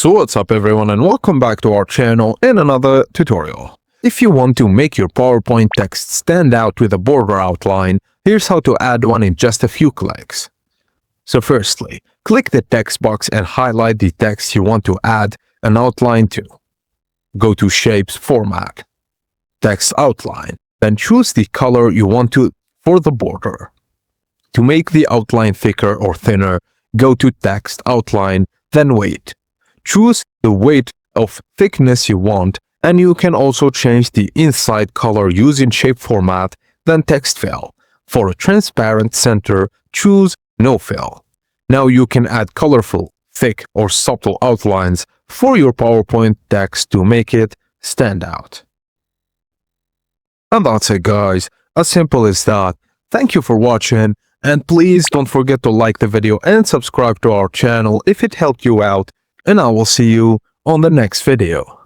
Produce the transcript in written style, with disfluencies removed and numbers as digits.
So what's up everyone, and welcome back to our channel in another tutorial. If you want to make your PowerPoint text stand out with a border outline, here's how to add one in just a few clicks. So firstly, click the text box and highlight the text you want to add an outline to. Go to Shapes Format, Text Outline, then choose the color you want for the border. To make the outline thicker or thinner, go to Text Outline, then Weight. Choose the weight of thickness you want, and you can also change the inside color using Shape Format, then Text Fill. For a transparent center, choose No Fill. Now you can add colorful, thick, or subtle outlines for your PowerPoint text to make it stand out. And that's it guys, as simple as that. Thank you for watching, and please don't forget to like the video and subscribe to our channel if it helped you out, and I will see you on the next video.